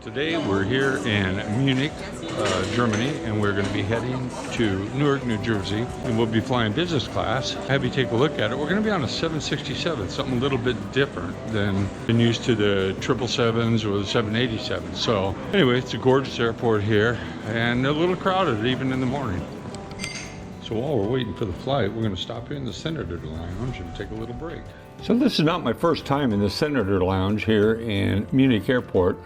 Today we're here in Munich, Germany, and we're going to be heading to Newark, New Jersey, and we'll be flying business class. Have you take a look at it. We're going to be on a 767, something a little bit different than been used to the 777s or the 787s. So anyway, it's a gorgeous airport here and a little crowded even in the morning. So while we're waiting for the flight, we're going to stop here in the Senator Lounge and take a little break. So this is not my first time in the Senator Lounge here in Munich Airport.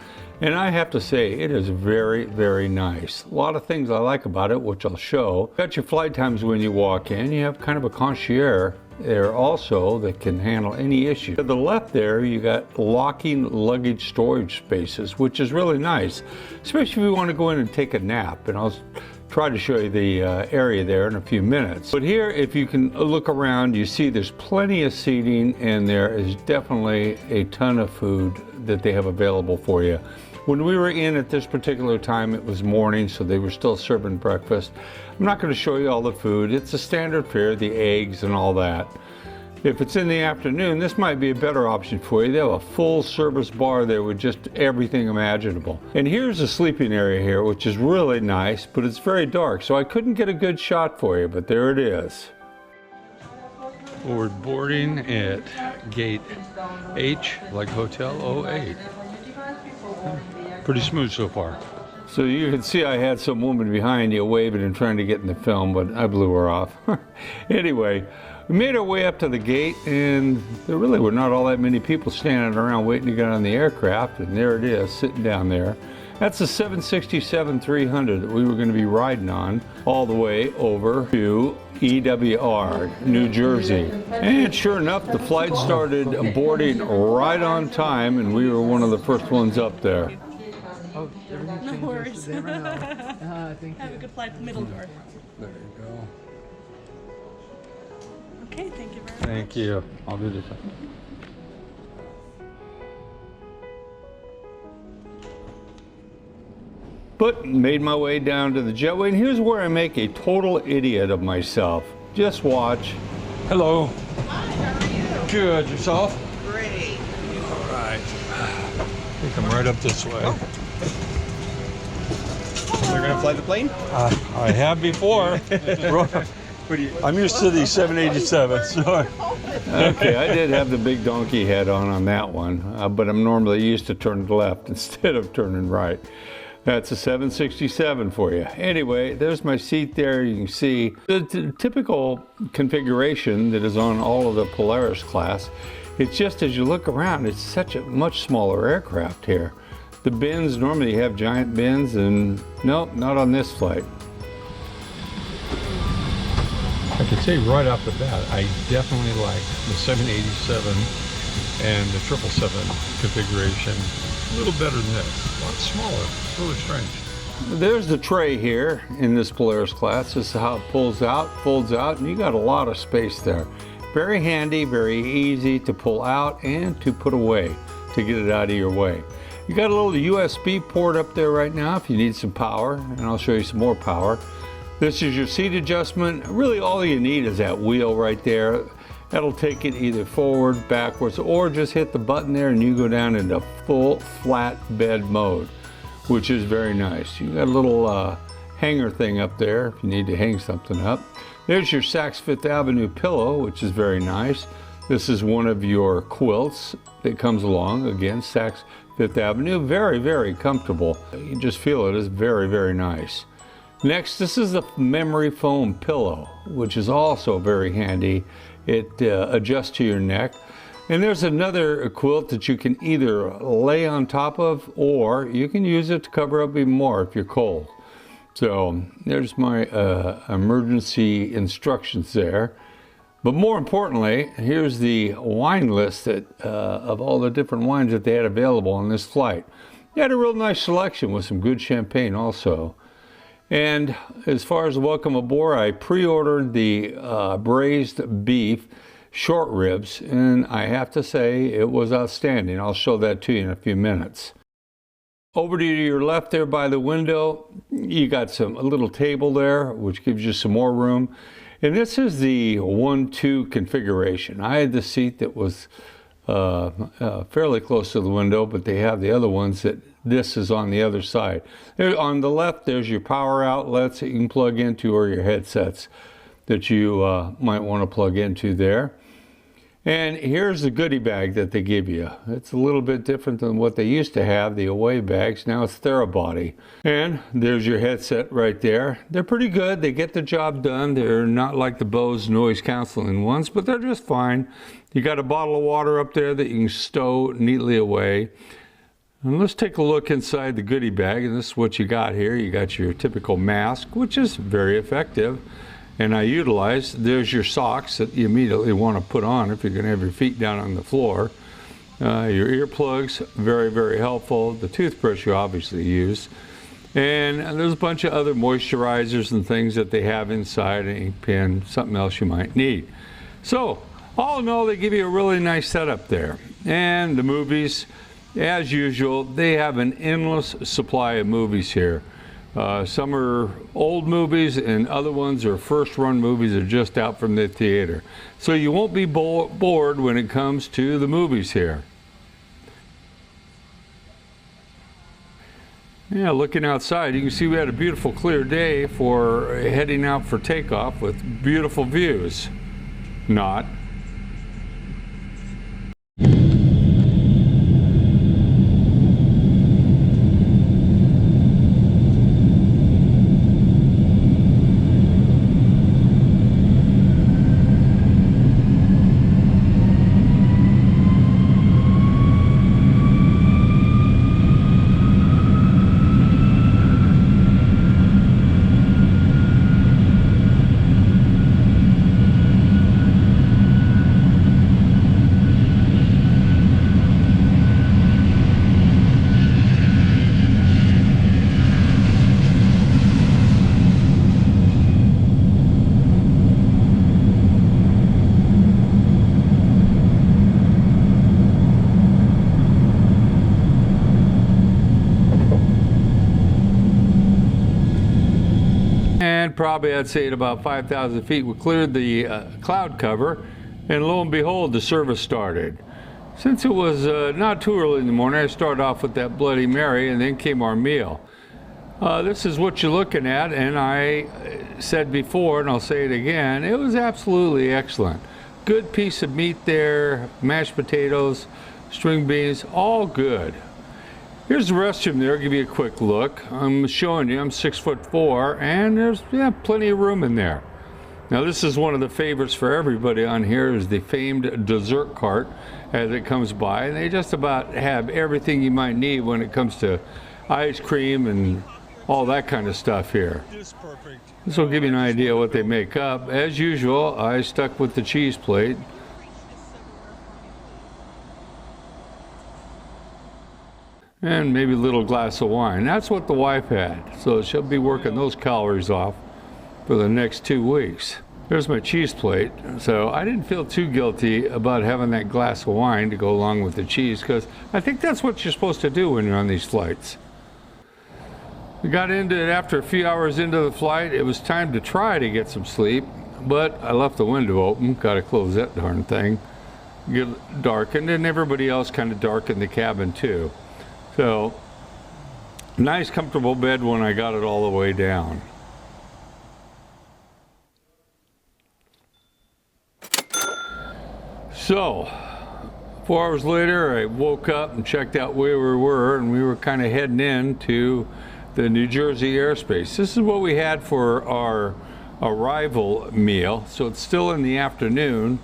And I have to say, it is very, very nice. A lot of things I like about it, which I'll show. Got your flight times when you walk in. You have kind of a concierge there also that can handle any issue. To the left there, you got locking luggage storage spaces, which is really nice, especially if you want to go in and take a nap. And I'll try to show you the area there in a few minutes. But here, if you can look around, you see there's plenty of seating and there is definitely a ton of food that they have available for you. When we were in at this particular time, it was morning, so they were still serving breakfast. I'm not going to show you all the food. It's a standard fare, the eggs and all that. If it's in the afternoon, this might be a better option for you. They have a full service bar there with just everything imaginable. And here's a sleeping area here, which is really nice, but it's very dark, so I couldn't get a good shot for you, but there it is. Well, we're boarding at gate H, like Hotel 08. Pretty smooth so far. So you can see I had some woman behind you waving and trying to get in the film, but I blew her off. Anyway, we made our way up to the gate, and there really were not all that many people standing around waiting to get on the aircraft, and there it is, sitting down there. That's the 767-300 that we were going to be riding on all the way over to EWR, New Jersey. And sure enough, the flight started boarding right on time, and we were one of the first ones up there. Oh, no worries. Thank you. Have a good flight to middle door. There you go. Okay, thank you very much. Thank you. I'll do this. But made my way down to the jetway, and here's where I make a total idiot of myself. Just watch. Hello. Hi, how are you? Good. Yourself? Great. All right. I think I'm right up this way. You're gonna fly the plane? I have before. I'm used to the 787. So. Okay, I did have the big donkey head on that one, but I'm normally used to turning left instead of turning right. That's a 767 for you. Anyway, there's my seat there. You can see the typical configuration that is on all of the Polaris class. It's just as you look around, it's such a much smaller aircraft here. The bins, normally you have giant bins, and nope, not on this flight. I can say right off the bat, I definitely like the 787 and the 777 configuration. A little better than this, a lot smaller. It's really strange. There's the tray here in this Polaris class. This is how it pulls out, folds out, and you got a lot of space there. Very handy, very easy to pull out and to put away to get it out of your way. You got a little USB port up there right now if you need some power, and I'll show you some more power. This is your seat adjustment. Really all you need is that wheel right there. That'll take it either forward, backwards, or just hit the button there and you go down into full flat bed mode, which is very nice. You got a little hanger thing up there if you need to hang something up. There's your Saks Fifth Avenue pillow, which is very nice. This is one of your quilts that comes along. Again, Saks Fifth Avenue, very, very comfortable. You just feel it is very, very nice. Next, this is the memory foam pillow, which is also very handy. It adjusts to your neck. And there's another quilt that you can either lay on top of, or you can use it to cover up even more if you're cold. So there's my emergency instructions there. But more importantly, here's the wine list of all the different wines that they had available on this flight. They had a real nice selection with some good champagne also. And as far as welcome aboard, I pre-ordered the braised beef short ribs, and I have to say it was outstanding. I'll show that to you in a few minutes. Over to your left there by the window, you got a little table there, which gives you some more room. And this is the 1-2 configuration. I had the seat that was fairly close to the window, but they have the other ones that this is on the other side. There, on the left, there's your power outlets that you can plug into, or your headsets that you might want to plug into there. And here's the goodie bag that they give you. It's a little bit different than what they used to have, the away bags. Now it's Therabody. And there's your headset right there. They're pretty good. They get the job done. They're not like the Bose noise canceling ones, but they're just fine. You got a bottle of water up there that you can stow neatly away. And let's take a look inside the goodie bag, and this is what you got here. You got your typical mask, which is very effective. And I utilize, there's your socks that you immediately want to put on if you're going to have your feet down on the floor. Your earplugs, very, very helpful. The toothbrush you obviously use. And there's a bunch of other moisturizers and things that they have inside, an ink pen, something else you might need. So, all in all, they give you a really nice setup there. And the movies, as usual, they have an endless supply of movies here. Some are old movies, and other ones are first-run movies that are just out from the theater. So you won't be bored when it comes to the movies here. Yeah, looking outside, you can see we had a beautiful clear day for heading out for takeoff with beautiful views. Not. Probably I'd say at about 5,000 feet we cleared the cloud cover, and lo and behold the service started. Since it was not too early in the morning, I started off with that Bloody Mary, and then came our meal. This is what you're looking at, and I said before, and I'll say it again, it was absolutely excellent. Good piece of meat there, mashed potatoes, string beans, all good. Here's the restroom there. I'll give you a quick look. I'm showing you I'm 6'4", and there's plenty of room in there. Now this is one of the favorites for everybody on here, is the famed dessert cart as it comes by, and they just about have everything you might need when it comes to ice cream and all that kind of stuff here. This will give you an idea what they make up. As usual, I stuck with the cheese plate. And maybe a little glass of wine. That's what the wife had, so she'll be working those calories off for the next 2 weeks. There's my cheese plate. So I didn't feel too guilty about having that glass of wine to go along with the cheese, because I think that's what you're supposed to do when you're on these flights. We got into it after a few hours into the flight. It was time to try to get some sleep, but I left the window open. Got to close that darn thing. Get darkened, and everybody else kind of darkened the cabin too. So, nice comfortable bed when I got it all the way down. So, 4 hours later, I woke up and checked out where we were, and we were kind of heading into the New Jersey airspace. This is what we had for our arrival meal. So it's still in the afternoon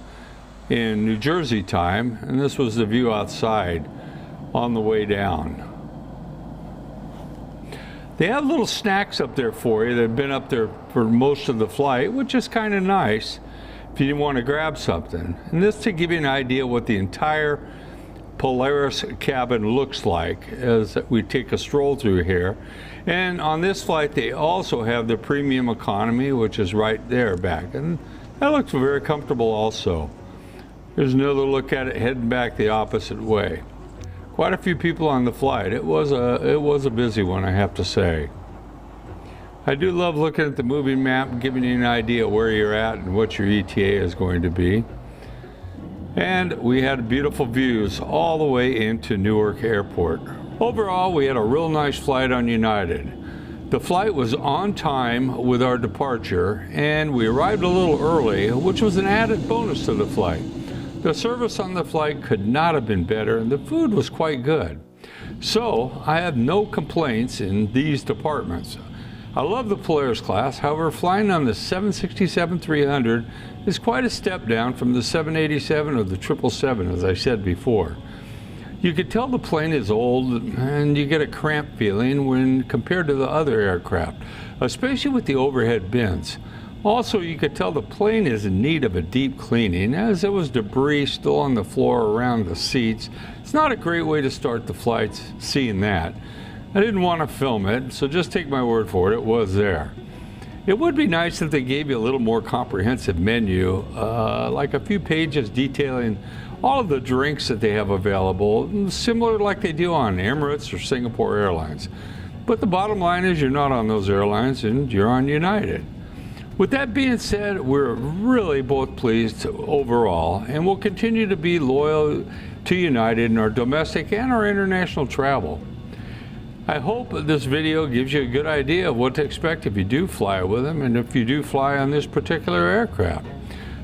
in New Jersey time, and this was the view outside on the way down. They have little snacks up there for you. They've been up there for most of the flight, which is kind of nice if you want to grab something. And this to give you an idea what the entire Polaris cabin looks like as we take a stroll through here. And on this flight they also have the premium economy, which is right there back, and that looks very comfortable also. Here's another look at it heading back the opposite way. Quite a few people on the flight. It was a busy one, I have to say. I do love looking at the moving map and giving you an idea where you're at and what your ETA is going to be. And we had beautiful views all the way into Newark Airport. Overall, we had a real nice flight on United. The flight was on time with our departure, and we arrived a little early, which was an added bonus to the flight. The service on the flight could not have been better, and the food was quite good. So I have no complaints in these departments. I love the Polaris class, however, flying on the 767-300 is quite a step down from the 787 or the 777, as I said before. You could tell the plane is old, and you get a cramped feeling when compared to the other aircraft, especially with the overhead bins. Also, you could tell the plane is in need of a deep cleaning, as there was debris still on the floor around the seats. It's not a great way to start the flights, seeing that. I didn't want to film it, so just take my word for it, it was there. It would be nice if they gave you a little more comprehensive menu, like a few pages detailing all of the drinks that they have available, similar like they do on Emirates or Singapore Airlines. But the bottom line is you're not on those airlines and you're on United. With that being said, we're really both pleased overall, and we'll continue to be loyal to United in our domestic and our international travel. I hope this video gives you a good idea of what to expect if you do fly with them and if you do fly on this particular aircraft.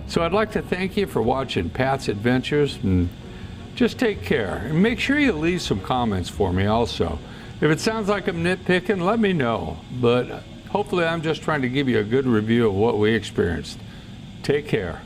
So I'd like to thank you for watching Pat's Adventures, and just take care. And make sure you leave some comments for me also. If it sounds like I'm nitpicking, let me know. But hopefully I'm just trying to give you a good review of what we experienced. Take care.